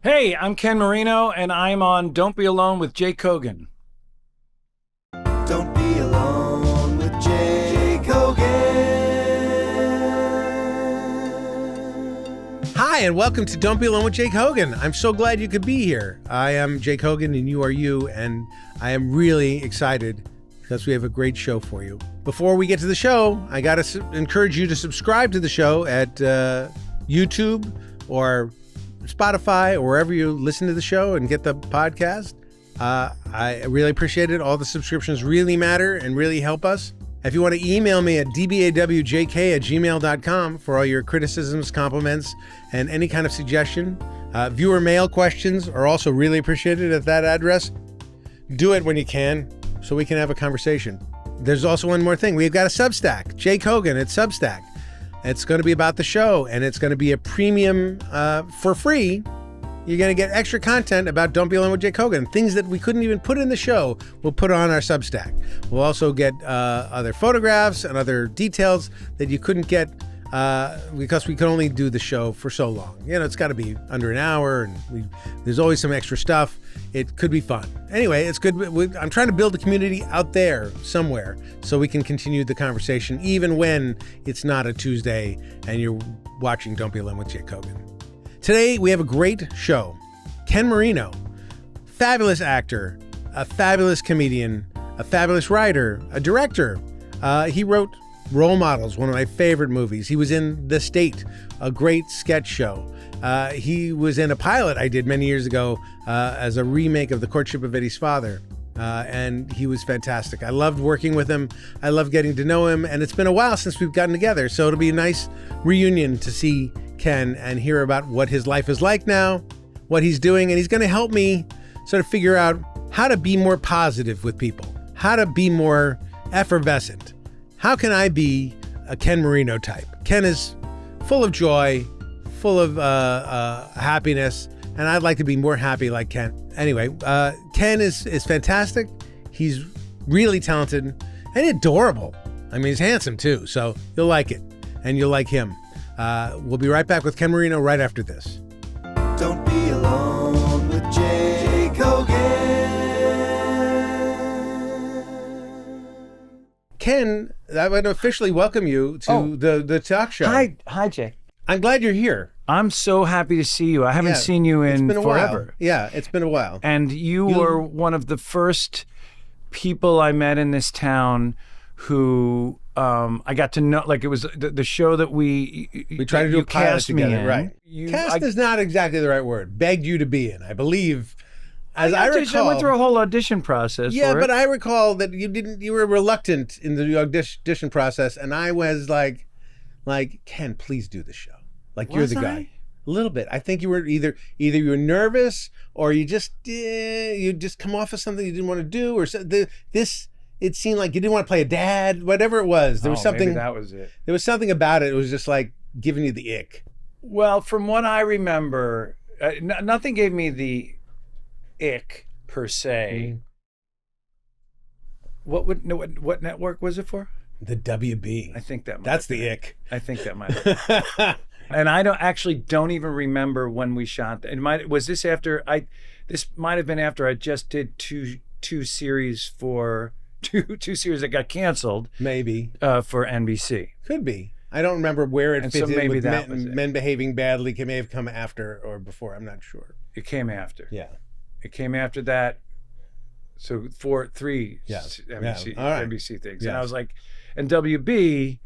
Hey, I'm Ken Marino, and I'm on Don't Be Alone with Jake Hogan. Don't be alone with Jake Hogan. Hi, and welcome to Don't Be Alone with Jake Hogan. I'm so glad you could be here. I am Jake Hogan, and you are you, and I am really excited because we have a great show for you. Before we get to the show, I got to encourage you to subscribe to the show at YouTube or Spotify or wherever you listen to the show and get the podcast. I really appreciate it. All the subscriptions really matter and really help us. If you want to email me at dbawjk@gmail.com for all your criticisms, compliments, and any kind of suggestion. Viewer mail questions are also really appreciated at that address. Do it when you can so we can have a conversation. There's also one more thing. We've got a Substack, Jake Hogan at Substack. It's going to be about the show, and it's going to be a premium for free. You're going to get extra content about Don't Be Alone with Jake Hogan. Things that we couldn't even put in the show, we'll put on our Substack. We'll also get other photographs and other details that you couldn't get because we could only do the show for so long. You know, it's got to be under an hour, and there's always some extra stuff. It could be fun. Anyway, it's good. I'm trying to build a community out there somewhere so we can continue the conversation even when it's not a Tuesday and you're watching Don't Be Alone with Jake Hogan. Today, we have a great show. Ken Marino, fabulous actor, a fabulous comedian, a fabulous writer, a director. He wrote Role Models, one of my favorite movies. He was in The State, a great sketch show. He was in a pilot I did many years ago as a remake of The Courtship of Eddie's Father. And he was fantastic. I loved working with him. I loved getting to know him. And it's been a while since we've gotten together. So it'll be a nice reunion to see Ken and hear about what his life is like now, what he's doing. And he's going to help me sort of figure out how to be more positive with people, how to be more effervescent. How can I be a Ken Marino type? Ken is full of joy, full of happiness, and I'd like to be more happy like Ken. Anyway, Ken is fantastic. He's really talented and adorable. I mean, he's handsome too, so you'll like it, and you'll like him. We'll be right back with Ken Marino right after this. Don't be alone with Jake Hogan. Ken, I would officially welcome you to the talk show. Hi, Jake. I'm glad you're here. I'm so happy to see you. I haven't seen you in it's been a forever. While. Yeah, it's been a while. And you were one of the first people I met in this town who I got to know. Like, it was the show that we tried to do a pilot together, right? Cast is not exactly the right word. Begged you to be in, I believe. As I recall, I went through a whole audition process. Yeah, for but it. I recall that you were reluctant in the audition process, and I was like, Ken, please do the show. Like, you're the guy. A little bit. I think you were either you were nervous or you just come off of something you didn't want to do, or it seemed like you didn't want to play a dad. Whatever it was, there was something. Maybe that was it. There was something about it. It was just like giving you the ick. Well, from what I remember, nothing gave me the ick per se. What network was it for? The WB. I think that's the ick. I think that might have been. And I don't even remember when we shot. This might have been after I just did two series that got canceled. Maybe. For NBC. Could be. I don't remember where it fit in with men behaving badly. It may have come after or before. I'm not sure. It came after. Yeah. It came after that. So three NBC things. Yes. And I was like, and WB,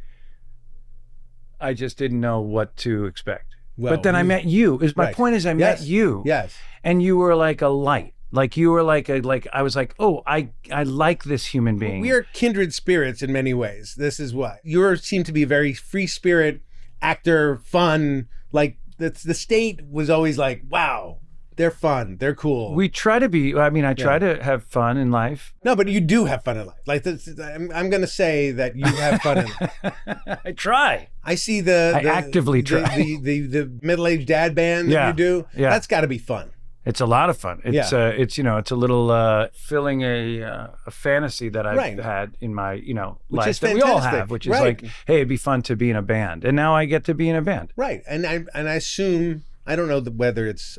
I just didn't know what to expect. Well, but then I met you. My point is I met you. Yes. And you were like a light. Like you were I was like, oh, I like this human being. We are kindred spirits in many ways. This is why. You seem to be a very free spirit, actor, fun. Like the State was always like, wow, they're fun. They're cool. We try to be, I try to have fun in life. No, but you do have fun in life. Like this, I'm going to say that you have fun in life. I try. I see I actively try. The middle-aged dad band that you do. Yeah. That's got to be fun. It's a lot of fun. It's it's a little filling a fantasy that I've had in my life that we all have, which is like, hey, it'd be fun to be in a band, and now I get to be in a band. Right, and I assume I don't know whether it's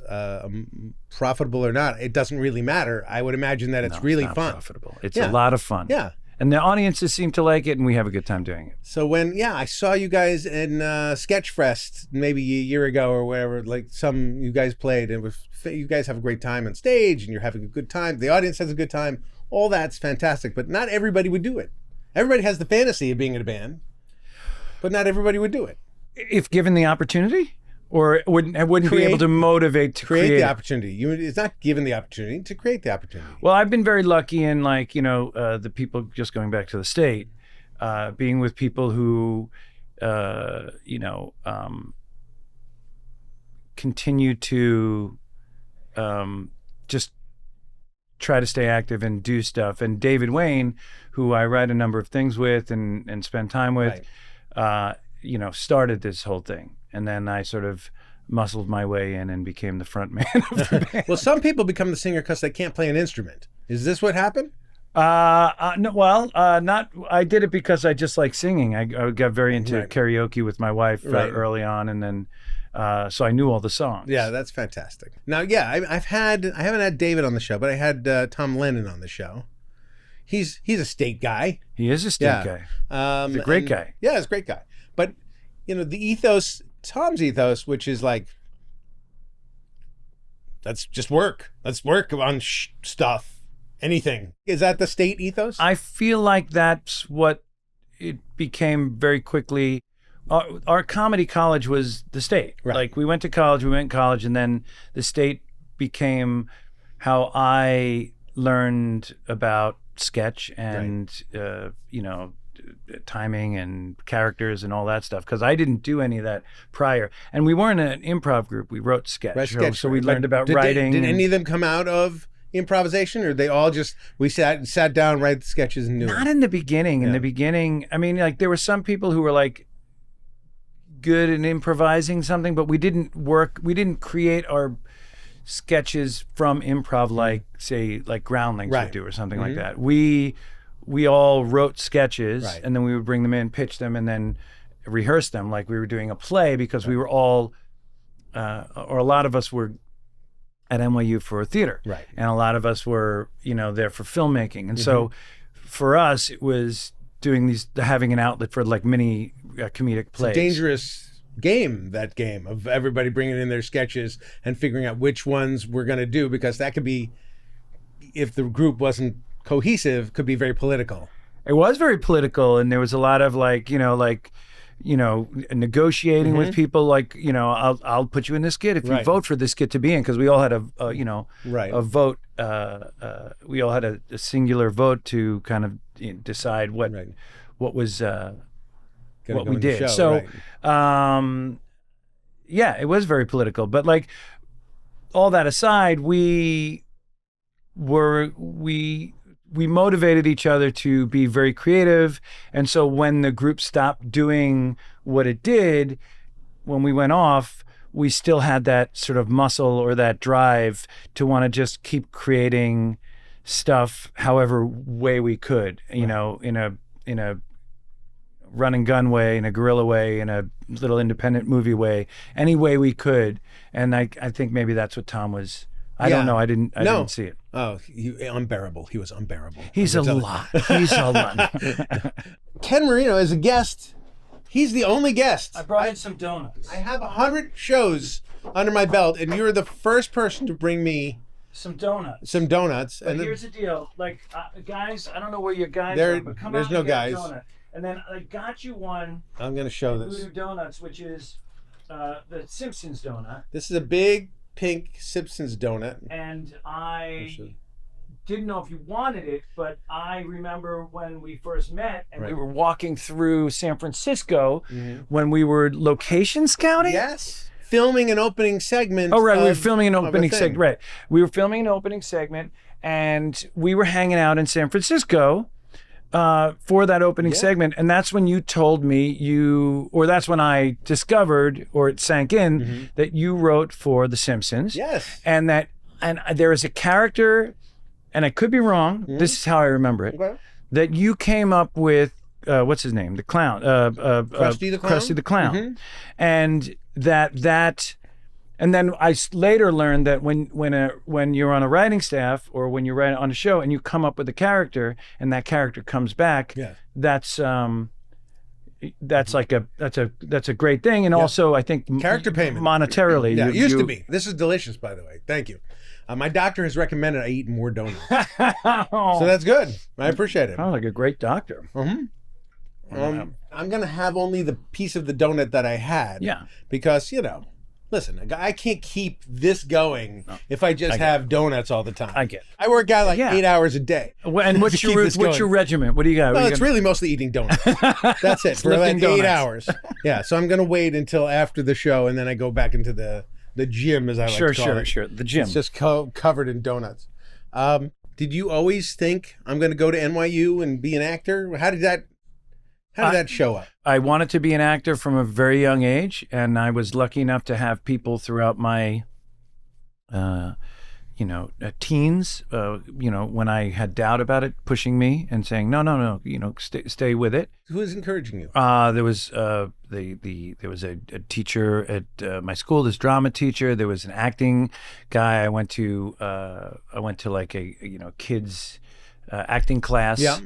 profitable or not. It doesn't really matter. I would imagine that it's really fun. Profitable. It's a lot of fun. Yeah. And the audiences seem to like it, and we have a good time doing it. So when, I saw you guys in Sketchfest maybe a year ago or whatever, like you guys played, and you guys have a great time on stage, and you're having a good time. The audience has a good time. All that's fantastic, but not everybody would do it. Everybody has the fantasy of being in a band, but not everybody would do it. If given the opportunity? Or wouldn't be able to motivate to create the opportunity. It's not given the opportunity to create the opportunity. Well, I've been very lucky in the people, just going back to the state, being with people who, continue to just try to stay active and do stuff. And David Wayne, who I write a number of things with and spend time with, started this whole thing. And then I sort of muscled my way in and became the front man of the band. Well, some people become the singer because they can't play an instrument. Is this what happened? No. Well, not. I did it because I just like singing. I got very into karaoke with my wife early on, and then so I knew all the songs. Yeah, that's fantastic. Now, I haven't had David on the show, but I had Tom Lennon on the show. He's a state guy. He is a state guy. He's a great guy. Yeah, he's a great guy. But the ethos. Tom's ethos, which is like, let's just work. Let's work on stuff, anything. Is that the state ethos? I feel like that's what it became very quickly. Our comedy college was the state. Right. Like we went to college, and then the state became how I learned about sketch and, timing and characters and all that stuff, because I didn't do any of that prior, and we weren't an improv group. We wrote sketch, so we learned about writing. Did any of them come out of improvisation, or they all just we sat down, write the sketches and knew? Not in the beginning. In the beginning, I mean, like there were some people who were like good in improvising something, but we didn't create our sketches from improv like Groundlings would do or something like that. We all wrote sketches, and then we would bring them in, pitch them, and then rehearse them like we were doing a play, because we were all, or a lot of us were at NYU for theater, and a lot of us were, there for filmmaking. And so for us, it was having an outlet for like mini comedic plays. It's a dangerous game, that game of everybody bringing in their sketches and figuring out which ones we're going to do, because that could be, if the group wasn't cohesive, could be very political. It was very political, and there was a lot of negotiating with people, like, I'll put you in this skit if you vote for this skit to be in, because we all had a vote. We all had a singular vote to kind of decide what was what we did. So, it was very political. But like all that aside, we motivated each other to be very creative. And so when the group stopped doing what it did, when we went off, we still had that sort of muscle or that drive to want to just keep creating stuff however way we could, in a run and gun way, in a guerrilla way, in a little independent movie way, any way we could. And I think maybe that's what Tom was. I don't know. I didn't see it. Oh, unbearable. He was unbearable. He's a lot. Ken Marino is a guest. He's the only guest. I brought in some donuts. I have 100 shows under my belt, and you're the first person to bring me some donuts. But here's the deal. Like, guys, I don't know where your guys are, but come there's out no and get guys. a donut. And then I got you one. I'm going to show this. Voo Doo Donuts, which is the Simpsons donut. This is a big pink Simpsons donut. And I didn't know if you wanted it, but I remember when we first met and we were walking through San Francisco when we were location scouting. Yes. Filming an opening segment. Oh, right. We were filming an opening segment. Right. We were filming an opening segment, and we were hanging out in San Francisco for that opening segment. And that's when you told me that's when I discovered, or it sank in, that you wrote for The Simpsons. Yes. And there is a character, and I could be wrong, this is how I remember it, that you came up with, what's his name? The clown. Krusty the Clown? Krusty the Clown. And that And then I later learned that when you're on a writing staff or when you're writing on a show and you come up with a character and that character comes back, that's like that's a great thing. And also I think character payment monetarily. Yeah, it used to be. This is delicious, by the way. Thank you. My doctor has recommended I eat more donuts. So that's good. I appreciate it. Sounds like a great doctor. I'm going to have only the piece of the donut that I had. Yeah. Because, listen, I can't keep this going if I just have donuts all the time. I get it. I work out like 8 hours a day. And what's your regimen? What do you got? Well, it's really mostly eating donuts. That's it. For like 8 hours. Yeah. So I'm going to wait until after the show and then I go back into the gym, as I like to call it. Sure. The gym. It's just covered in donuts. Did you always think I'm going to go to NYU and be an actor? How did that show up? I wanted to be an actor from a very young age, and I was lucky enough to have people throughout my, teens, when I had doubt about it, pushing me and saying, no, stay with it. Who was encouraging you? There was there was a teacher at my school, this drama teacher. There was an acting guy. I went to like a kids acting class. Yeah.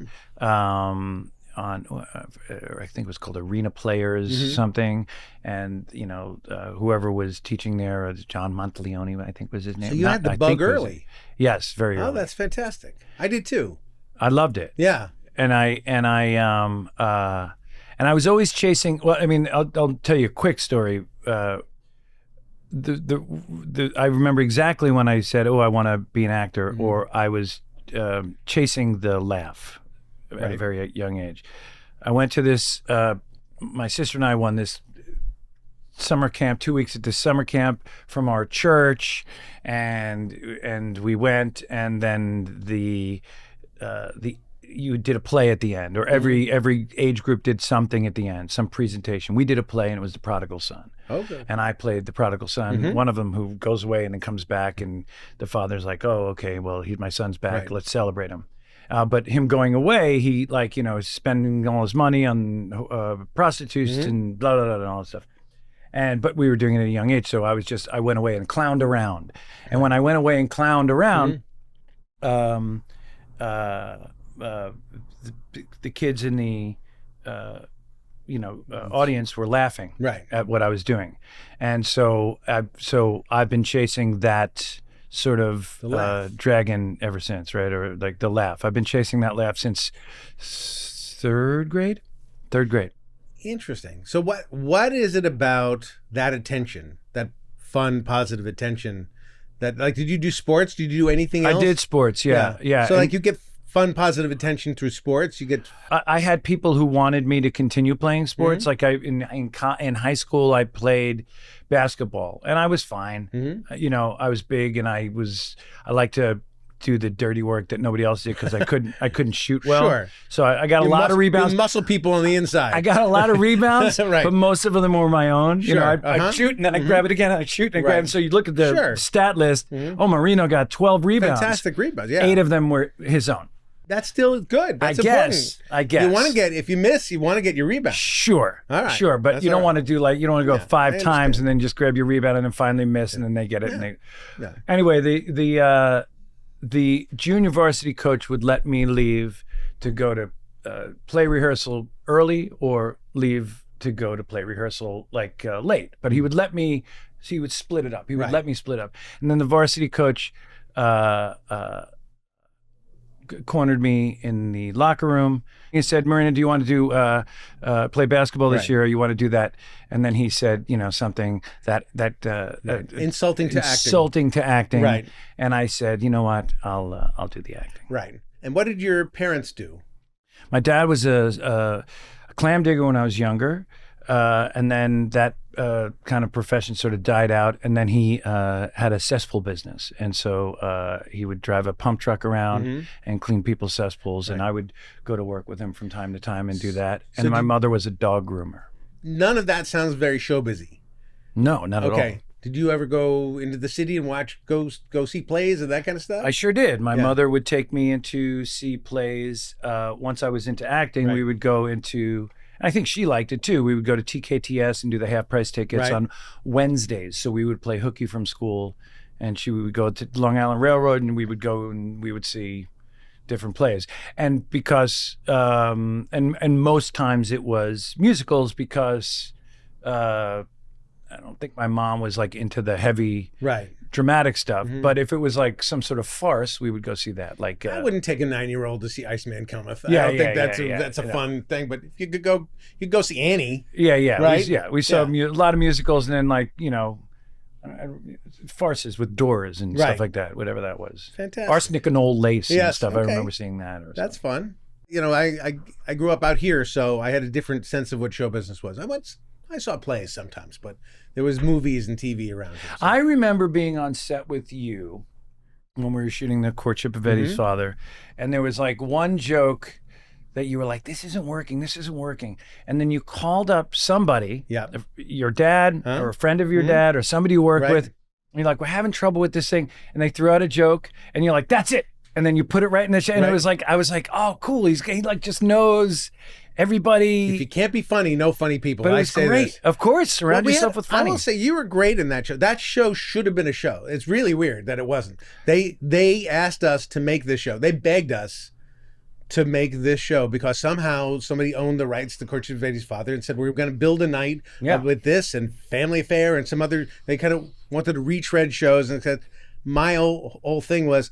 On I think it was called Arena Players something, and whoever was teaching there, John Monteleone, I think was his name. So you had the bug early. Yes, very early. Oh, that's fantastic. I did too. I loved it. Yeah. And I was always chasing. Well, I mean, I'll tell you a quick story. I remember exactly when I said, "Oh, I want to be an actor," or I was chasing the laugh. At a very young age. I went to this, my sister and I won this summer camp, 2 weeks at this summer camp from our church, and we went, and then you did a play at the end, or every age group did something at the end, some presentation. We did a play, and it was The Prodigal Son. Okay. And I played the prodigal son, one of them who goes away and then comes back, and the father's like, "Oh, okay, well, my son's back. Let's celebrate him." But him going away, he is spending all his money on prostitutes and blah, blah, blah, and all that stuff. But we were doing it at a young age, so I went away and clowned around. And when I went away and clowned around, the kids in the audience were laughing at what I was doing. And so I've been chasing that sort of dragon ever since, right? Or like the laugh. I've been chasing that laugh since third grade. Interesting. So what is it about that attention, that fun, positive attention, that did you do sports? Did you do anything else? I did sports, yeah. So you get fun, positive attention through sports. You get. I had people who wanted me to continue playing sports. Like in high school, I played basketball, and I was fine. I was big, and I like to do the dirty work that nobody else did because I couldn't shoot well. Sure. So I got a lot of rebounds. Muscle people on the inside. I got a lot of rebounds, but most of them were my own. Sure. I'd shoot and then I grab it again. I shoot and I grab it. So you look at the stat list. Oh, Marino got 12 rebounds. Fantastic rebounds. Yeah. 8 of them were his own. That's still good. That's important. I guess. You want to if you miss, you want to get your rebound. Sure. All right. Sure. But That's you don't all want to do you don't want to go 5 times and then just grab your rebound and then finally miss and then they get it. Yeah. Anyway, the junior varsity coach would let me leave to go to play rehearsal early or leave to go to play rehearsal late. But he would let me, he would split it up. He would let me split up. And then the varsity coach cornered me in the locker room. He said, "Marino, do you want to do play basketball this year? Or you want to do that?" And then he said, something that insulting to acting. Right. And I said, "You know what? I'll do the acting." Right. And what did your parents do? My dad was a clam digger when I was younger, and then that kind of profession sort of died out, and then he had a cesspool business, and so he would drive a pump truck around and clean people's cesspools, and I would go to work with him from time to time and do that. And my mother was a dog groomer. None of that sounds very show busy. No, not at all. Okay. Did you ever go into the city and go see plays and that kind of stuff? I sure did. My mother would take me in to see plays. Once I was into acting, we would go into, I think she liked it too. We would go to TKTS and do the half price tickets on Wednesdays. So we would play hooky from school, and we would go to Long Island Railroad, and we would go and we would see different plays. And because and most times it was musicals, because I don't think my mom was like into the heavy dramatic stuff. But if it was like some sort of farce, we would go see that. Like I wouldn't take a 9-year-old to see Iceman Cometh. I don't think that's a fun thing. But if you could go see Annie. Right? We saw a lot of musicals, and then like, you know, farces with doors and stuff like that, whatever that was. Fantastic. Arsenic and Old Lace and stuff. I remember seeing that. That's fun. You know, I grew up out here, so I had a different sense of what show business was. I saw plays sometimes, but there was movies and TV around here. So. I remember being on set with you when we were shooting the Courtship of Eddie's father, and there was like one joke that you were like, this isn't working. And then you called up somebody, your dad or a friend of your dad or somebody you work with, and you're like, we're having trouble with this thing. And they threw out a joke, and you're like, that's it. And then you put it right in the show. And it was like, I was like, oh, cool. He like just knows everybody. If you can't be funny, no funny people. But it was great. Of course, surround yourself with funny. I will say you were great in that show. That show should have been a show. It's really weird that it wasn't. They asked us to make this show. They begged us to make this show because somehow somebody owned the rights to Courtship of Eddie's father and said we were going to build a night with this and Family Affair and some other. They kind of wanted to retread shows, and said my whole thing was,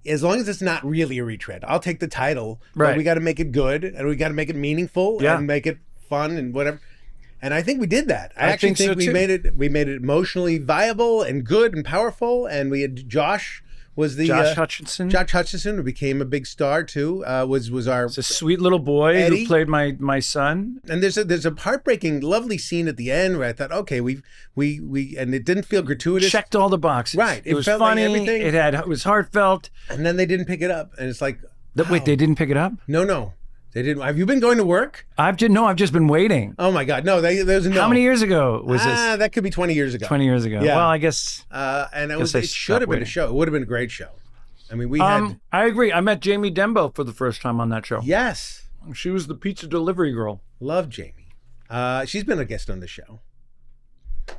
as long as it's not really a retread, I'll take the title, but we got to make it good and we got to make it meaningful and make it fun and whatever. And I think we did that. I actually think we made it emotionally viable and good and powerful. And we had Josh Hutcherson. Josh Hutcherson, who became a big star too, was our a sweet little boy Eddie, who played my son. And there's a heartbreaking, lovely scene at the end where I thought, okay, we and it didn't feel gratuitous. Checked all the boxes. Right. It was funny. Like everything. It was heartfelt. And then they didn't pick it up, and it's like, wait, they didn't pick it up? No. They didn't. Have you been going to work? I've just been waiting. Oh my God, no! There's no. How many years ago was this? That could be 20 years ago. 20 years ago. Yeah. Well, I guess. And it should have been a show. It would have been a great show. I mean, we had. I agree. I met Jamie Dembo for the first time on that show. Yes. She was the pizza delivery girl. Love Jamie. She's been a guest on the show,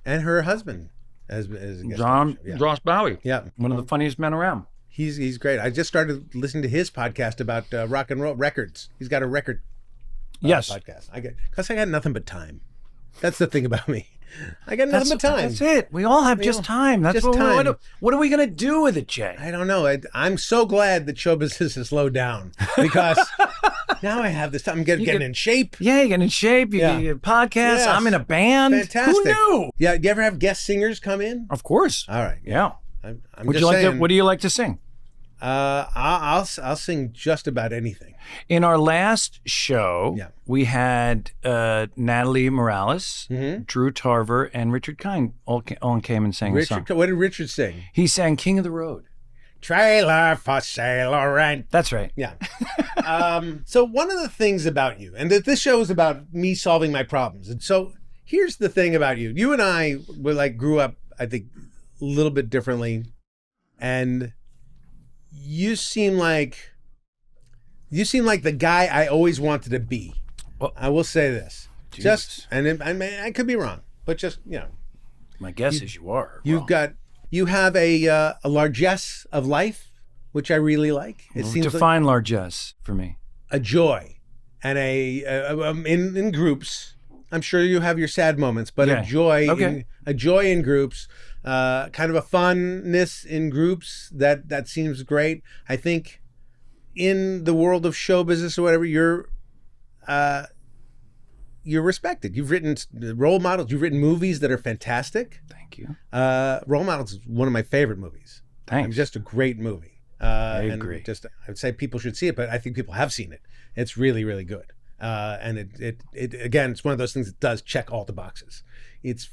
and her husband is a guest on the show. Josh Bowie. Yeah, one of the funniest men around. He's great. I just started listening to his podcast about rock and roll records. He's got a record. Podcast. Because I got nothing but time. That's the thing about me. I got nothing but time. That's it. We all have just time. That's just time. What are we going to do with it, Jay? I don't know. I'm so glad that show business has slowed down because now I have this time. I'm getting in shape. Yeah, you're getting in shape. You get a podcast. Yes. I'm in a band. Fantastic. Who knew? Yeah. Do you ever have guest singers come in? Of course. All right. Yeah. What do you like to sing? I'll sing just about anything. In our last show, we had Natalie Morales, Drew Tarver, and Richard Kind all came and sang a song. What did Richard sing? He sang King of the Road. Trailer for Sailor Rent. That's right. Yeah. So one of the things about you, and this show is about me solving my problems. And so here's the thing about you. You and I grew up, I think, a little bit differently. And you seem like the guy I always wanted to be. Well, I will say this. Jesus. I could be wrong, but just, my guess is you are. You have a largesse of life, which I really like. It seems define largesse for me. A joy, and in groups. I'm sure you have your sad moments, but a joy in groups. Kind of a funness in groups that seems great. I think in the world of show business or whatever, you're respected. You've written role models. You've written movies that are fantastic. Thank you. Role Models is one of my favorite movies. Thanks. It's just a great movie. I agree. I'd say people should see it, but I think people have seen it. It's really, really good. And it again, it's one of those things that does check all the boxes. It's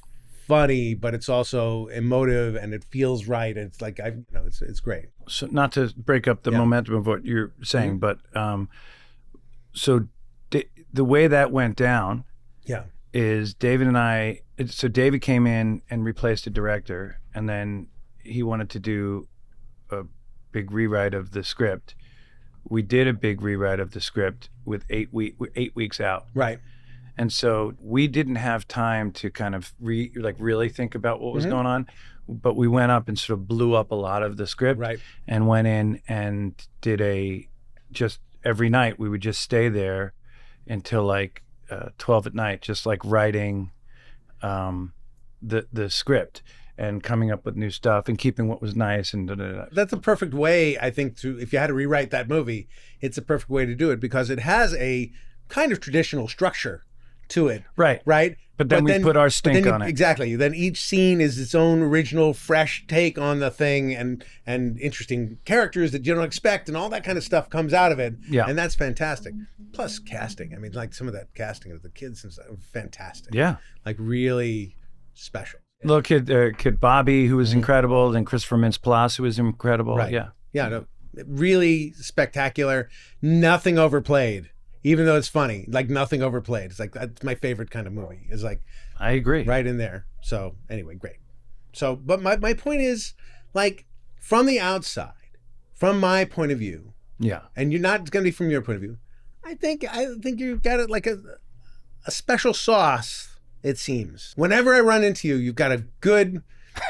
funny, but it's also emotive, and it feels right. And it's like it's great. So not to break up the momentum of what you're saying, but so the way that went down, is David and I. So David came in and replaced a director, and then he wanted to do a big rewrite of the script. We did a big rewrite of the script with 8 weeks out. Right. And so we didn't have time to kind of really think about what was going on, but we went up and sort of blew up a lot of the script, and went in and did just every night we would just stay there until like 12 at night, just like writing the script and coming up with new stuff and keeping what was nice and da-da-da. That's a perfect way, I think, if you had to rewrite that movie, it's a perfect way to do it because it has a kind of traditional structure to it. Right. But then we put our stink on it. Exactly. Then each scene is its own original, fresh take on the thing, and interesting characters that you don't expect, and all that kind of stuff comes out of it. Yeah. And that's fantastic. Plus casting. I mean, like some of that casting of the kids and stuff, fantastic. Yeah. Like really special. Little kid Bobby, who was incredible, and Christopher Mintz-Plasse, who was incredible. Right. Yeah. Yeah. No, really spectacular. Nothing overplayed. Even though it's funny, like nothing overplayed. It's like, that's my favorite kind of movie. It's like, I agree. Right in there. So anyway, great. So, but my point is, like, from the outside, from my point of view. Yeah. And you're not going to be from your point of view. I think you've got it like a special sauce, it seems. Whenever I run into you, you've got a good,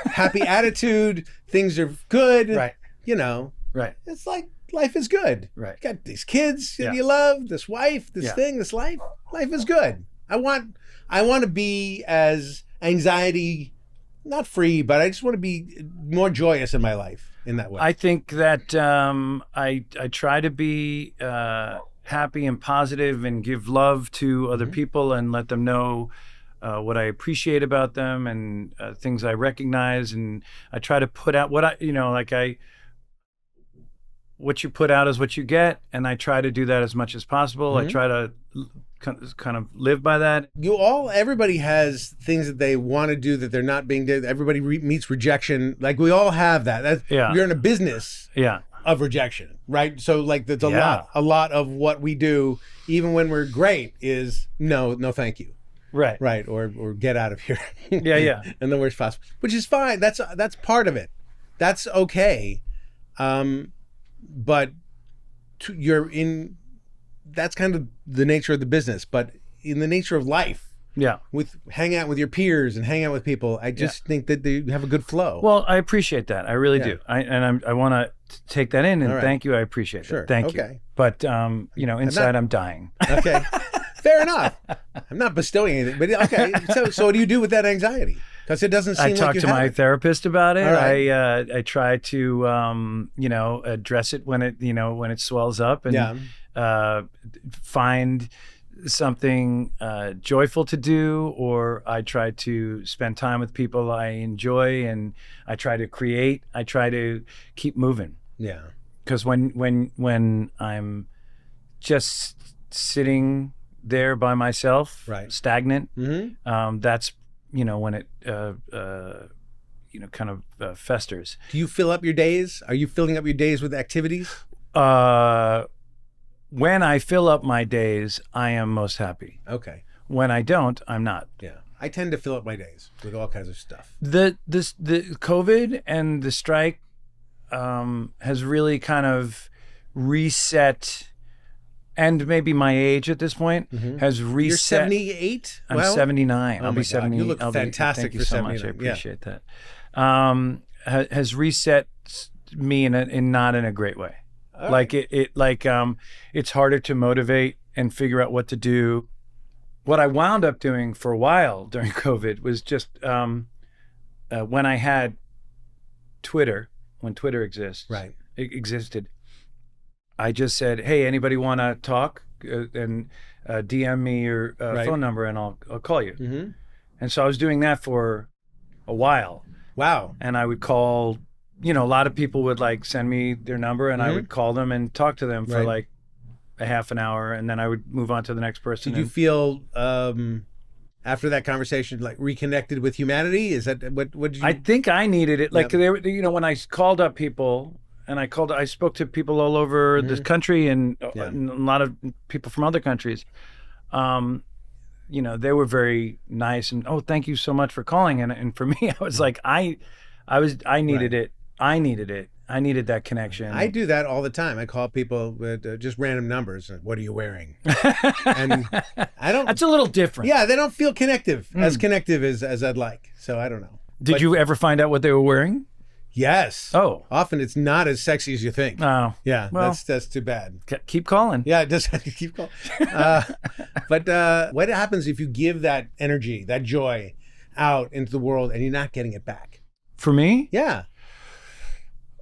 happy attitude. Things are good. Right. You know. Right. It's like, life is good. Right. You got these kids that you love, this wife, this thing, this life. Life is good. I want to be as anxiety, not free, but I just want to be more joyous in my life in that way. I think that I try to be happy and positive and give love to other people and let them know what I appreciate about them and things I recognize, and I try to put out what what you put out is what you get, and I try to do that as much as possible. I try to kind of live by that. Everybody has things that they want to do that they're not being done. Everybody meets rejection. Like we all have that. You're in a business of rejection, right? So like there's a lot of what we do, even when we're great, is no, thank you. Right. Or get out of here. Yeah. In the worst possible, which is fine. That's part of it. That's okay. But that's kind of the nature of the business, but in the nature of life, hang out with your peers and hang out with people, I just think that they have a good flow. Well, I appreciate that. I really do. I want to take that in and thank you. I appreciate it. Thank you. But, inside I'm dying. Okay. Fair enough. I'm not bestowing anything, but okay. So what do you do with that anxiety? Because it doesn't seem like you have it. I talk to my therapist about it. Right. I try to address it when it swells up and find something joyful to do, or I try to spend time with people I enjoy, and I try to create. I try to keep moving. Yeah. Because when I'm just sitting there by myself, stagnant, that's when it kind of festers. Do you fill up your days? Are you filling up your days with activities? When I fill up my days, I am most happy. Okay. When I don't, I'm not. Yeah. I tend to fill up my days with all kinds of stuff. The COVID and the strike has really kind of reset. And maybe my age at this point has reset. You're 78? I'm 79. I'll be 70. You look fantastic for 79. Thank you so much. I appreciate that. Has reset me not in a great way. Right. It's harder to motivate and figure out what to do. What I wound up doing for a while during COVID was just when I had Twitter, when Twitter existed. I just said, hey, anybody want to talk? And DM me your phone number and I'll call you. Mm-hmm. And so I was doing that for a while. Wow. And I would call, a lot of people would send me their number and I would call them and talk to them for a half an hour, and then I would move on to the next person. Did you feel after that conversation reconnected with humanity? Is that what did you? I think I needed it. When I called up people, and I spoke to people all over the country and a lot of people from other countries. They were very nice and, thank you so much for calling. And for me, I was like, I needed it. I needed it. I needed that connection. I do that all the time. I call people with just random numbers. What are you wearing? And I don't. That's a little different. Yeah, they don't feel connective as I'd like. So I don't know. Did you ever find out what they were wearing? Yes. Oh. Often it's not as sexy as you think. Oh. Yeah, Well, that's too bad. Keep calling. Yeah, it does keep calling. But what happens if you give that energy, that joy out into the world and you're not getting it back? For me? Yeah.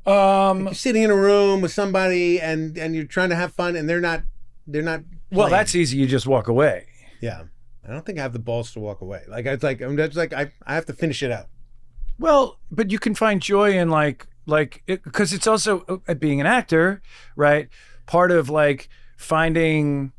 Like you're sitting in a room with somebody and you're trying to have fun and they're not Well, playing. that's easy. You just walk away. Yeah. I don't think I have the balls to walk away. I have to finish it out. Well, but you can find joy in because it's also being an actor, right? Part of finding,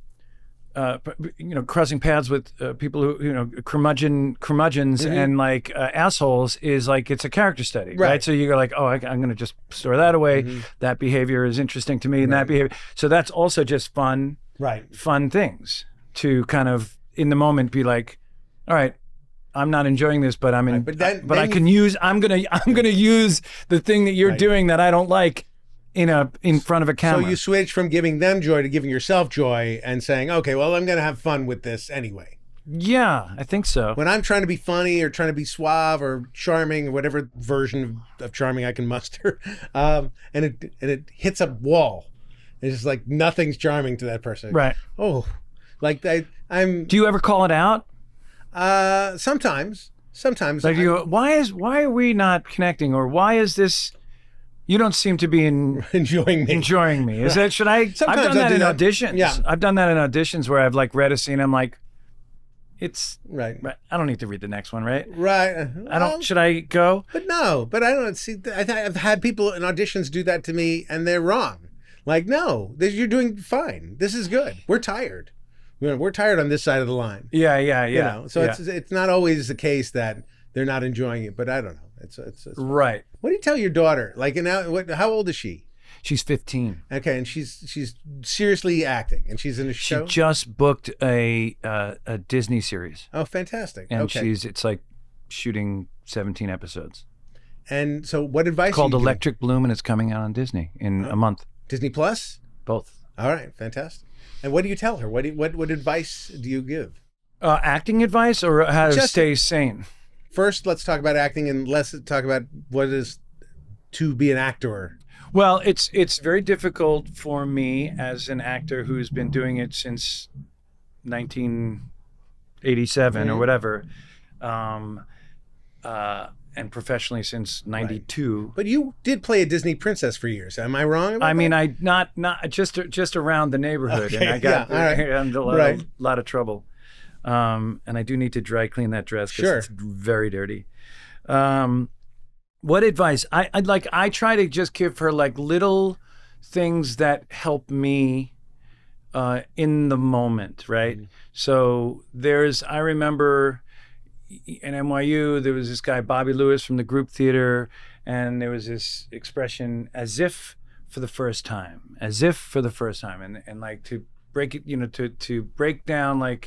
crossing paths with people who, curmudgeons and assholes is it's a character study, right? So you go I'm going to just store that away. Mm-hmm. That behavior is interesting to me, and that behavior. So that's also just fun, fun things to kind of in the moment be like, all right. I'm not enjoying this, but I'm in. Right, but I can use. I'm gonna use the thing that you're doing that I don't like in front of a camera. So you switch from giving them joy to giving yourself joy and saying, okay, well, I'm gonna have fun with this anyway. Yeah, I think so. When I'm trying to be funny or trying to be suave or charming or whatever version of charming I can muster, and it hits a wall, it's just like nothing's charming to that person. Right. Oh, I'm. Do you ever call it out? Sometimes. Why are we not connecting, or why is this? You don't seem to be enjoying me. Enjoying me. Is that? Should I? Sometimes I've done that in that. auditions. Yeah, I've done that in auditions where I've read a scene. I'm like, it's right. I don't need to read the next one, right? Right. I don't. Should I go? But no. But I don't see. I've had people in auditions do that to me, and they're wrong. No, you're doing fine. This is good. We're tired. We're tired on this side of the line. Yeah. So it's not always the case that they're not enjoying it, but I don't know. It's right. What do you tell your daughter? How old is she? She's 15. Okay, and she's seriously acting, and she's in a show. She just booked a Disney series. Oh, fantastic! And it's shooting 17 episodes. And so, what advice? It's called Electric Bloom, and it's coming out on Disney in a month. Disney Plus. Both. All right, fantastic. And what do you tell her? What advice do you give? Acting advice or how to stay sane? First, let's talk about acting, and let's talk about what it is to be an actor. Well, it's very difficult for me as an actor who's been doing it since 1987 or whatever, and professionally since 92. Right. But you did play a Disney princess for years. Am I wrong about that? I not just around the neighborhood, and I got in a lot of trouble. And I do need to dry clean that dress because it's very dirty. What advice? I try to just give her little things that help me in the moment, right? Mm-hmm. So I remember in NYU, there was this guy, Bobby Lewis from the group theater, and there was this expression, as if for the first time, and to break it, to break down,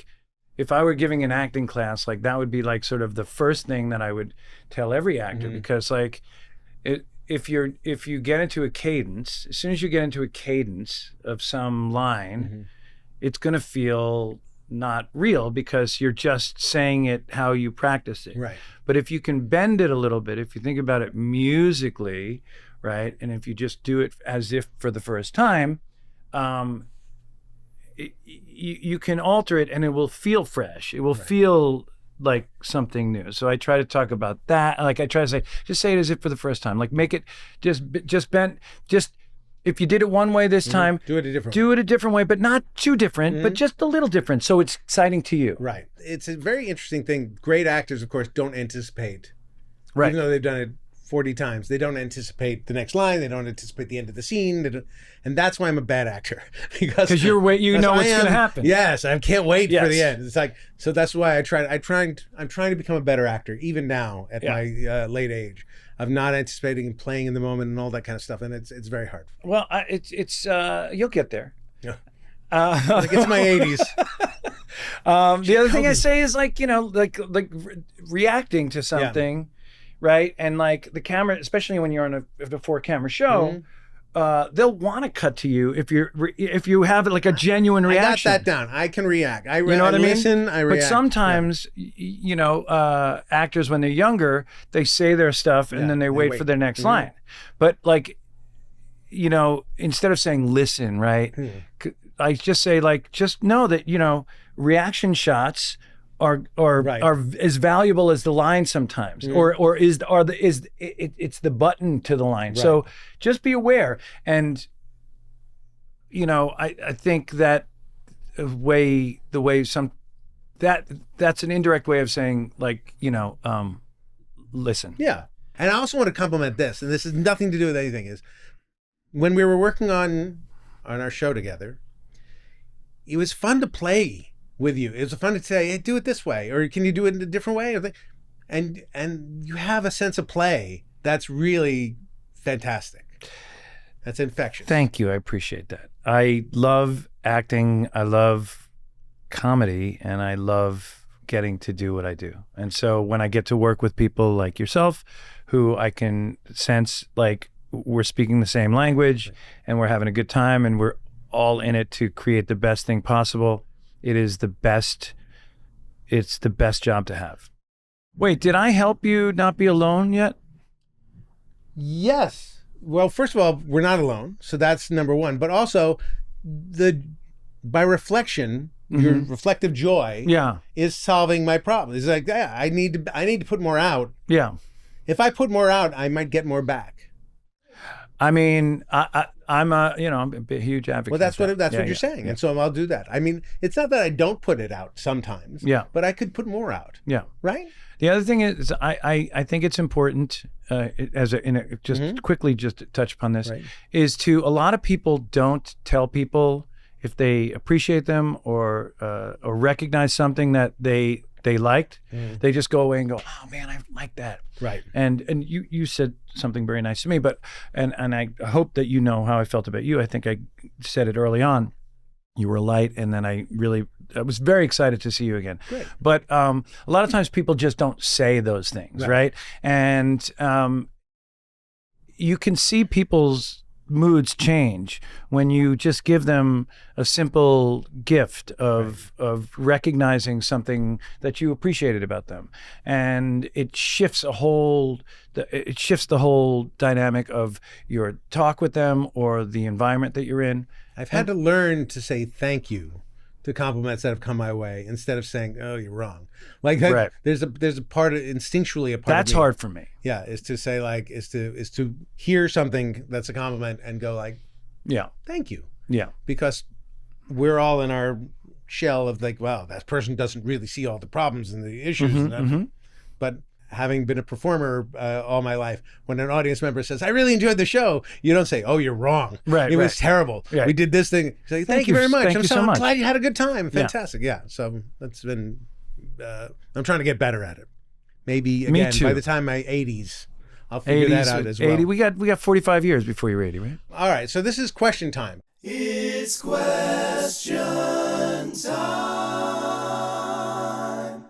if I were giving an acting class, that would be sort of the first thing that I would tell every actor, because if you get into a cadence, as soon as you get into a cadence of some line, it's going to feel not real because you're just saying it how you practice it. Right. But if you can bend it a little bit, if you think about it musically, right, and if you just do it as if for the first time, you can alter it and it will feel fresh. It will feel like something new. So I try to talk about that. I try to say, just say it as if for the first time. Make it just bend. If you did it one way this time, do it a different way, but not too different, but just a little different. So it's exciting to you. Right. It's a very interesting thing. Great actors, of course, don't anticipate. Right. Even though they've done it 40 times, they don't anticipate the next line. They don't anticipate the end of the scene. And that's why I'm a bad actor. Because you know what's going to happen. Yes. I can't wait for the end. It's so that's why I'm trying to become a better actor, even now at my late age, of not anticipating and playing in the moment and all that kind of stuff. And it's very hard. Well, it's you'll get there. Yeah. It's my 80s. The other thing I say is reacting to something, right? And like the camera, especially when you're on a 4-camera show, they'll want to cut to you if you have like a genuine reaction. I got that down. I can react. You know what I mean? Listen, I react. But sometimes, actors when they're younger, they say their stuff and then they wait for their next line. But like, instead of saying listen, right? I just say like, just know that reaction shots are as valuable as the line sometimes, or it's the button to the line. Right. So just be aware. And I think that that's an indirect way of saying like listen. Yeah, and I also want to compliment this, and this has nothing to do with anything. Is when we were working on our show together, it was fun to play with you. It was fun to say, hey, do it this way, or can you do it in a different way? And you have a sense of play that's really fantastic. That's infectious. Thank you. I appreciate that. I love acting. I love comedy, and I love getting to do what I do. And so when I get to work with people like yourself, who I can sense like we're speaking the same language and we're having a good time and we're all in it to create the best thing possible, it's the best job to have. Wait, did I help you not be alone yet? Yes. Well, first of all, we're not alone. So that's number one. But also by reflection, your reflective joy is solving my problem. It's like, I need to put more out. Yeah. If I put more out, I might get more back. I mean, I'm a huge advocate. Well, that's what you're saying, and so I'll do that. I mean, it's not that I don't put it out sometimes. But I could put more out. Yeah. Right. The other thing is, I think it's important quickly just to touch upon this is a lot of people don't tell people if they appreciate them or recognize something that they liked. They just go away and go, oh man, I like that. Right. And you said something very nice to me, but and I hope that you know how I felt about you. I think I said it early on. You were a light, and then I was very excited to see you again. Great. But a lot of times people just don't say those things, right? And you can see people's moods change when you just give them a simple gift of recognizing something that you appreciated about them, and it shifts the whole dynamic of your talk with them or the environment that you're in. I've had to learn to say thank you to compliments that have come my way instead of saying, oh, you're wrong. Like there's a part of, instinctually a part that's of me, hard for me. Yeah, is to say like is to hear something that's a compliment and go like, yeah, thank you. Yeah, because we're all in our shell of like, wow, that person doesn't really see all the problems and the issues. But having been a performer all my life, when an audience member says, I really enjoyed the show, you don't say, oh, you're wrong. It was terrible. We did this thing. You say, thank you very much. I'm so glad you had a good time. Fantastic. Yeah. So that's been, I'm trying to get better at it. Maybe again, by the time my 80s, I'll figure that out as well. 80, we got 45 years before you're 80, right? All right. So this is question time. It's question time.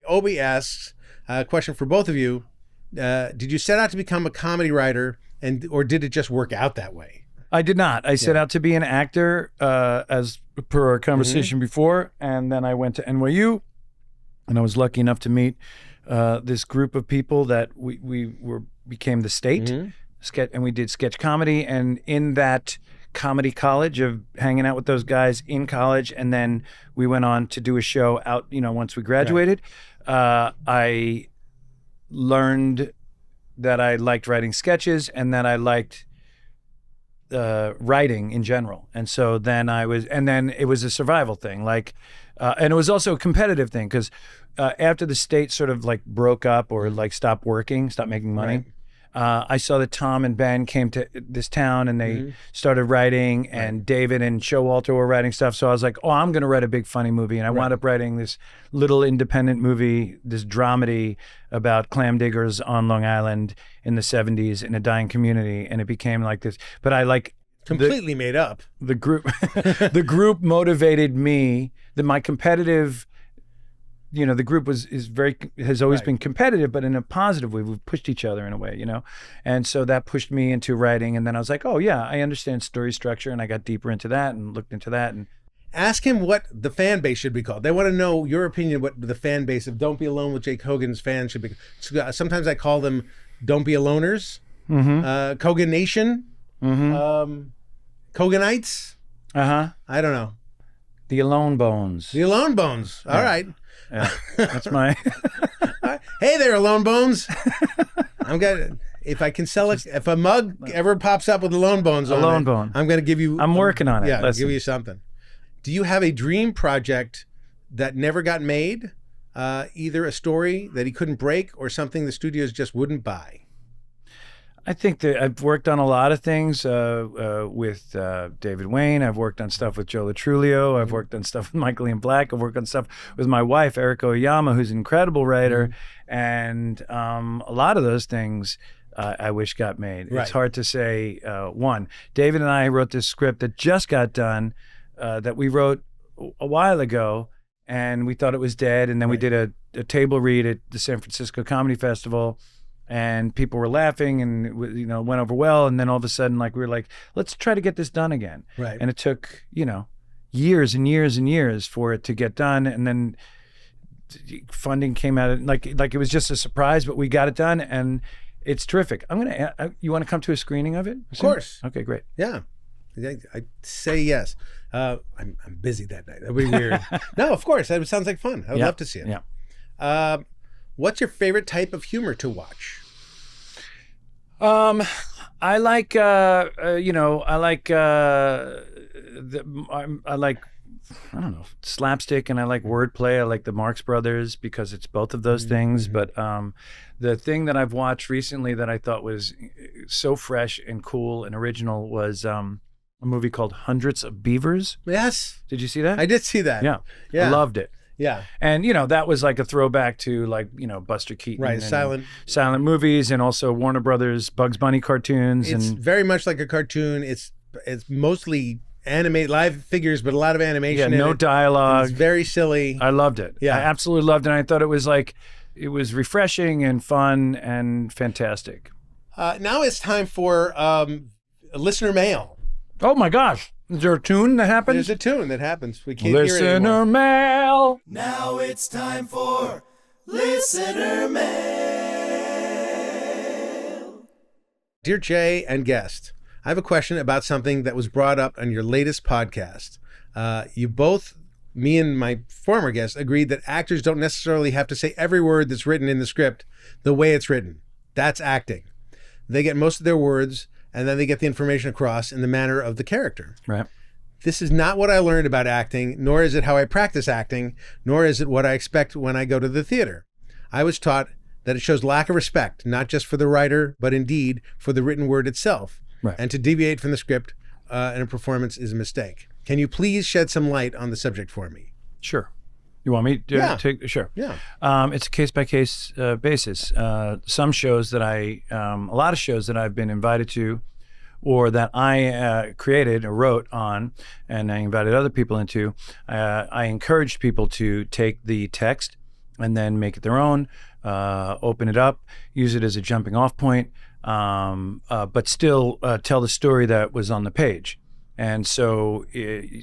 Obi asks, a question for both of you. Did you set out to become a comedy writer, or did it just work out that way? I did not. I set out to be an actor, as per our conversation before, and then I went to NYU, and I was lucky enough to meet this group of people that we became the State, and we did sketch comedy, and in that comedy college of hanging out with those guys in college, and then we went on to do a show out, once we graduated. I learned that I liked writing sketches and that I liked writing in general. And so then it was a survival thing, and it was also a competitive thing because after the State sort of like broke up or like stopped making money, I saw that Tom and Ben came to this town and they started writing, and David and Showalter were writing stuff. So I was like, oh, I'm going to write a big funny movie. And I wound up writing this little independent movie, this dramedy about clam diggers on Long Island in the 70s in a dying community. And it became like this. But I completely made up. The group, the group motivated me, my competitive the group has always been competitive, but in a positive way. We've pushed each other in a way, and so that pushed me into writing. And then I was like, oh yeah, I understand story structure, and I got deeper into that and looked into that. And ask him what the fan base should be called. They want to know your opinion what the fan base of Don't Be Alone with Jake Hogan's fans should be. Sometimes I call them Don't Be Aloners, Kogan Nation, Koganites. I don't know. The Alone Bones. The Alone Bones. All right. Yeah. That's my. Hey there, Alone Bones. If I can sell it, if a mug ever pops up with Alone Bones on Alone it, Bone. I'm going to give you. I'm working on it. Yeah, I'll give you something. Do you have a dream project that never got made? Either a story that he couldn't break or something the studios just wouldn't buy? I think that I've worked on a lot of things with David Wayne. I've worked on stuff with Joe Latrulio. I've worked on stuff with Michael Ian Black. I've worked on stuff with my wife, Eriko Oyama, who's an incredible writer. And a lot of those things I wish got made. Right. It's hard to say one. David and I wrote this script that just got done that we wrote a while ago, and we thought it was dead. And then we did a table read at the San Francisco Comedy Festival, and people were laughing, and it went over well. And then all of a sudden, we were like, let's try to get this done again. Right. And it took years and years and years for it to get done. And then funding came out like it was just a surprise, but we got it done, and it's terrific. You want to come to a screening of it? Of course. Okay, great. Yeah. I say yes. I'm busy that night. That'd be weird. No, of course. That sounds like fun. I would love to see it. Yeah. What's your favorite type of humor to watch? I like I don't know, slapstick, and I like wordplay. I like the Marx Brothers because it's both of those things. But the thing that I've watched recently that I thought was so fresh and cool and original was a movie called Hundreds of Beavers. Yes. Did you see that? I did see that. Yeah. I loved it. Yeah. And, that was like a throwback to Buster Keaton. Right, silent movies, and also Warner Brothers Bugs Bunny cartoons. It's very much like a cartoon. It's mostly animate live figures, but a lot of animation. Yeah, no dialogue. It's very silly. I loved it. Yeah. I absolutely loved it. And I thought it was refreshing and fun and fantastic. Now it's time for listener mail. Oh my gosh. Is there a tune that happens? There's a tune that happens. We can't hear it anymore. Listener mail. Now it's time for listener mail. Dear Jay and guest, I have a question about something that was brought up on your latest podcast. You both, me and my former guest, agreed that actors don't necessarily have to say every word that's written in the script the way it's written. That's acting. They get most of their words, and then they get the information across in the manner of the character. Right. This is not what I learned about acting, nor is it how I practice acting, nor is it what I expect when I go to the theater. I was taught that it shows lack of respect, not just for the writer, but indeed for the written word itself. Right. And to deviate from the script in a performance is a mistake. Can you please shed some light on the subject for me? Sure. You want me to take? Sure. Yeah. It's a case-by-case basis. Some shows that a lot of shows that I've been invited to, or that I created or wrote on, and I invited other people into, I encouraged people to take the text and then make it their own, open it up, use it as a jumping off point, but still tell the story that was on the page. And so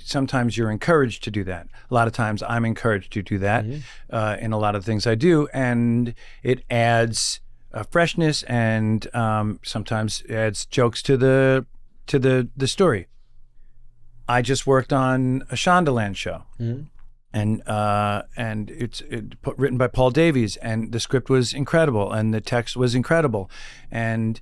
sometimes you're encouraged to do that. A lot of times I'm encouraged to do that in a lot of things I do, and it adds freshness and sometimes adds jokes to the story. I just worked on a Shondaland show, and it's written by Paul Davies, and the script was incredible, and the text was incredible, and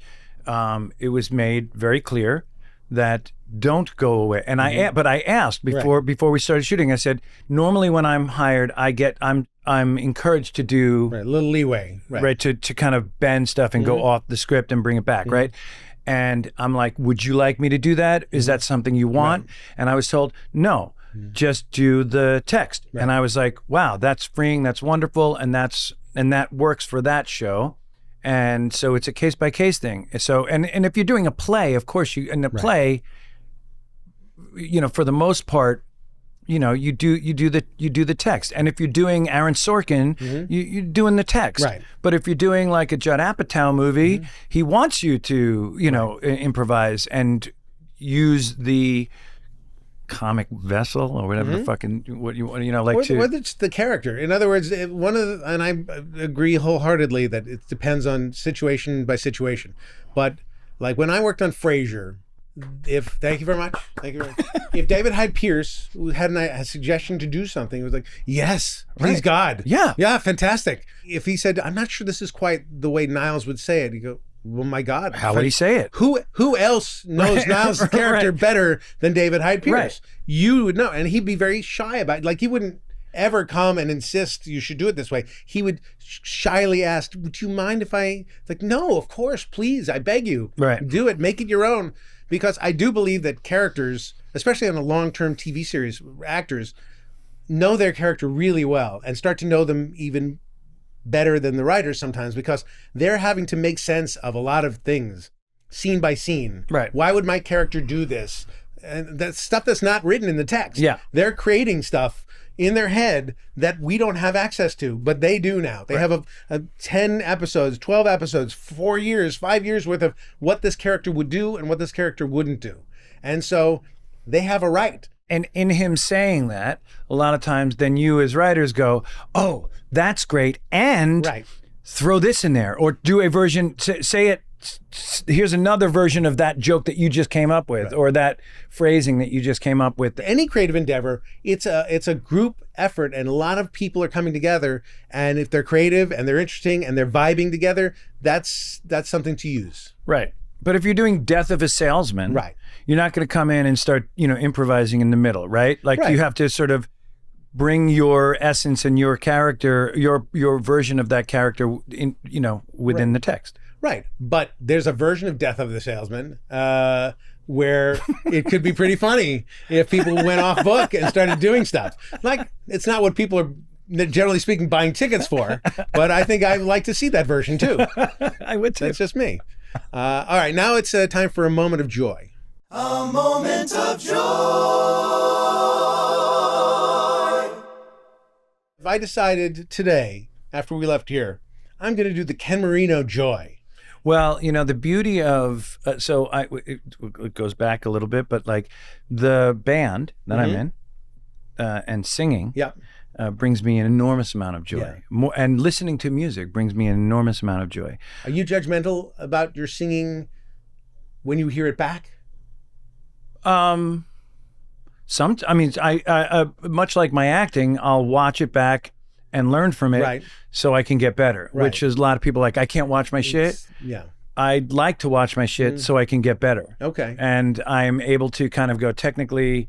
it was made very clear that don't go away. And but I asked before we started shooting. I said, normally when I'm hired, I'm encouraged to do a little leeway, right? To kind of bend stuff and go off the script and bring it back, right? And I'm like, would you like me to do that? Is that something you want? Right. And I was told, no, just do the text. Right. And I was like, wow, that's freeing, that's wonderful, and that works for that show. And so it's a case-by-case thing. So, and if you're doing a play, of course, play, for the most part, you do the text. And if you're doing Aaron Sorkin, you're doing the text. Right. But if you're doing like a Judd Apatow movie, he wants you to, improvise and use the comic vessel or whatever the fucking whether it's the character. In other words, and I agree wholeheartedly that it depends on situation by situation. But like when I worked on Frasier, thank you very much. If David Hyde Pierce had a suggestion to do something, it was like, yes, please God. Yeah, fantastic. If he said, I'm not sure this is quite the way Niles would say it, you go, well, my God. How would he say it? Who else knows Niles' character better than David Hyde Pierce? Right. You would know. And he'd be very shy about it. Like, he wouldn't ever come and insist you should do it this way. He would shyly ask, would you mind if no, of course, please, I beg you. Right. Do it, make it your own. Because I do believe that characters, especially on a long-term TV series, actors know their character really well and start to know them even better than the writers sometimes, because they're having to make sense of a lot of things scene by scene. Right. Why would my character do this? And that's stuff that's not written in the text. Yeah. They're creating stuff in their head that we don't have access to, but they do now. They have a 10 episodes, 12 episodes, 4 years, 5 years worth of what this character would do and what this character wouldn't do. And so they have a right. And in him saying that, a lot of times then you as writers go, oh, that's great. And throw this in there, or do a version, say it, here's another version of that joke that you just came up with, or that phrasing that you just came up with. Any creative endeavor, it's a group effort, and a lot of people are coming together. And if they're creative and they're interesting and they're vibing together, that's something to use. Right. But if you're doing Death of a Salesman, you're not going to come in and start, improvising in the middle, right? Like you have to sort of bring your essence and your character, your version of that character in, within the text. Right. But there's a version of Death of the Salesman where it could be pretty funny if people went off book and started doing stuff. Like, it's not what people are, generally speaking, buying tickets for, but I think I'd like to see that version too. I would too. That's just me. All right, now it's time for a moment of joy. A moment of joy. If I decided today, after we left here, I'm going to do the Ken Marino joy. Well, the beauty of, it goes back a little bit, but like the band that I'm in and singing brings me an enormous amount of joy. More, and listening to music brings me an enormous amount of joy. Are you judgmental about your singing when you hear it back? I much like my acting, I'll watch it back and learn from it so I can get better, which is a lot of people like, I can't watch my shit. Yeah. I'd like to watch my shit so I can get better. Okay. And I'm able to kind of go technically,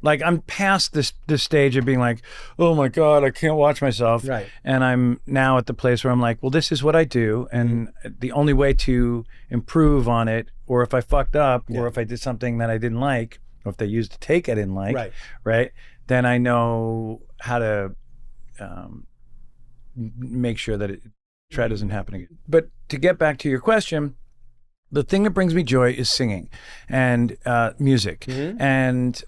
like I'm past this stage of being like, oh my God, I can't watch myself. Right. And I'm now at the place where I'm like, well, this is what I do. And the only way to improve on it, or if I fucked up, or if I did something that I didn't like, or if they used a take I didn't like, then I know how to make sure that it doesn't happen again. But to get back to your question, the thing that brings me joy is singing and music. And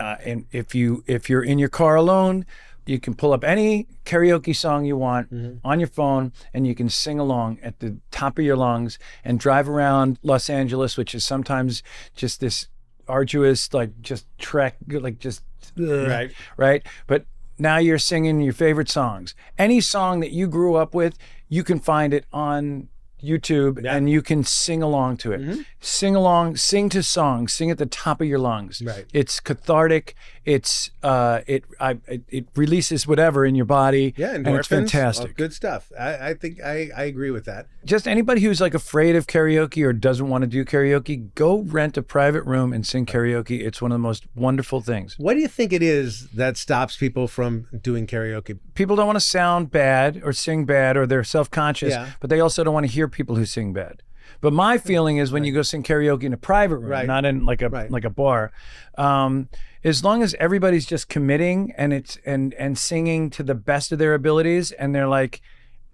if you're in your car alone, you can pull up any karaoke song you want on your phone, and you can sing along at the top of your lungs and drive around Los Angeles, which is sometimes just this arduous, like just trek, like just right. But now you're singing your favorite songs. Any song that you grew up with, you can find it on YouTube and you can sing along to it. Sing along, sing to songs, sing at the top of your lungs. It's cathartic. It's it releases whatever in your body. And it's fantastic. Good stuff. I think I agree with that. Just anybody who's like afraid of karaoke or doesn't want to do karaoke, go rent a private room and sing karaoke. It's one of the most wonderful things. What do you think it is that stops people from doing karaoke? People don't want to sound bad or sing bad, or they're self-conscious, but they also don't want to hear people who sing bad. But my feeling is when you go sing karaoke in a private room, not in like a bar, as long as everybody's just committing and singing to the best of their abilities, and they're like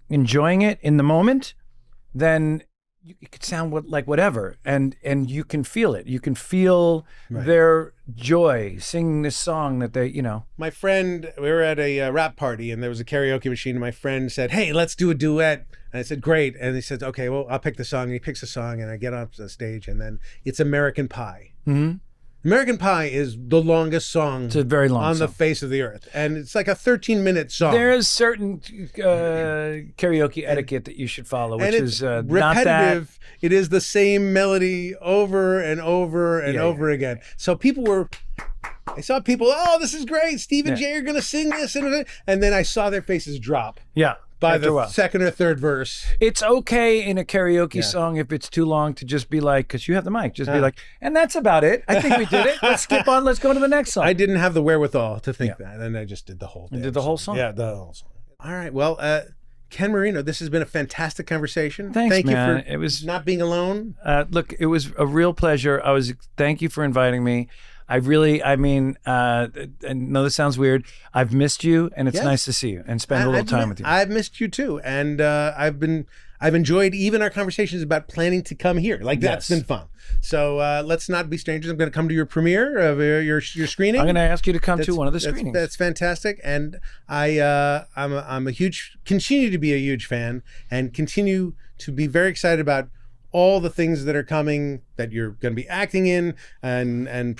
enjoying it in the moment, then it could sound like whatever, and you can feel it. You can feel their joy singing this song that they, My friend, we were at a rap party and there was a karaoke machine and my friend said, "Hey, let's do a duet." And I said, "Great." And he said, "Okay, well, I'll pick the song." And he picks a song and I get up to the stage and then it's American Pie. Mm-hmm. American Pie is the longest song it's a very long on song. the face of the earth. And it's like a 13-minute song. There is certain karaoke etiquette that you should follow, which is repetitive. not that. It is the same melody over and over and over again. So I saw people, "Oh, this is great. Steve and Jay are going to sing this." And then I saw their faces drop. Yeah. By the second or third verse. It's okay in a karaoke song if it's too long to just be like, because you have the mic, just be like, and that's about it. I think we did it. Let's skip on. Let's go to the next song. I didn't have the wherewithal to think that. And I just did the whole thing. You did the whole song? Yeah, the whole song. All right. Well, Ken Marino, this has been a fantastic conveation. Thanks, Thank man. you for not being alone. Look, it was a real pleasure. Thank you for inviting me. I know this sounds weird. I've missed you, and it's nice to see you and spend a little time with you. I've missed you too, and I've enjoyed even our conversations about planning to come here. That's been fun. So let's not be strangers. I'm going to come to your premiere of your screening. I'm going to ask you to come to one of the screenings. That's fantastic, and I'm continue to be a huge fan, and continue to be very excited about all the things that are coming that you're going to be acting in and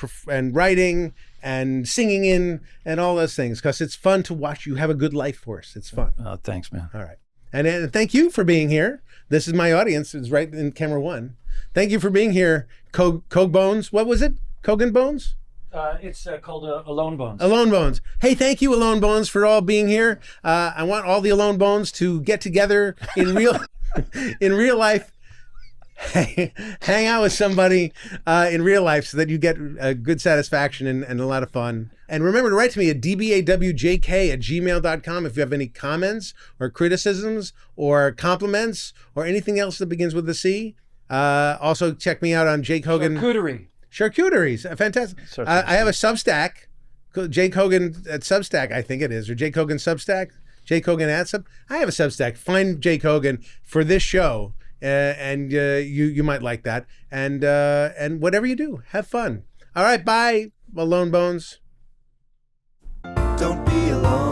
writing and singing in and all those things, because it's fun to watch you have a good life force. It's fun. Oh, thanks, man. All right. And thank you for being here. This is my audience. It's right in camera one. Thank you for being here. Cog Bones. What was it? Kogan Bones? It's called Alone Bones. Alone Bones. Hey, thank you, Alone Bones, for all being here. I want all the Alone Bones to get together in real life. Hang out with somebody in real life so that you get a good satisfaction and a lot of fun. And remember to write to me at dbawjk@gmail.com if you have any comments or criticisms or compliments or anything else that begins with a C. Also, check me out on Jake Hogan. Charcuteries. Fantastic. I have a Substack, Jake Hogan at Substack, I think it is, or Jake Hogan Substack, Jake Hogan at Sub. I have a Substack. Find Jake Hogan for this show. And you might like that, and whatever you do, have fun. All right, bye, Alone Bones. Don't be alone.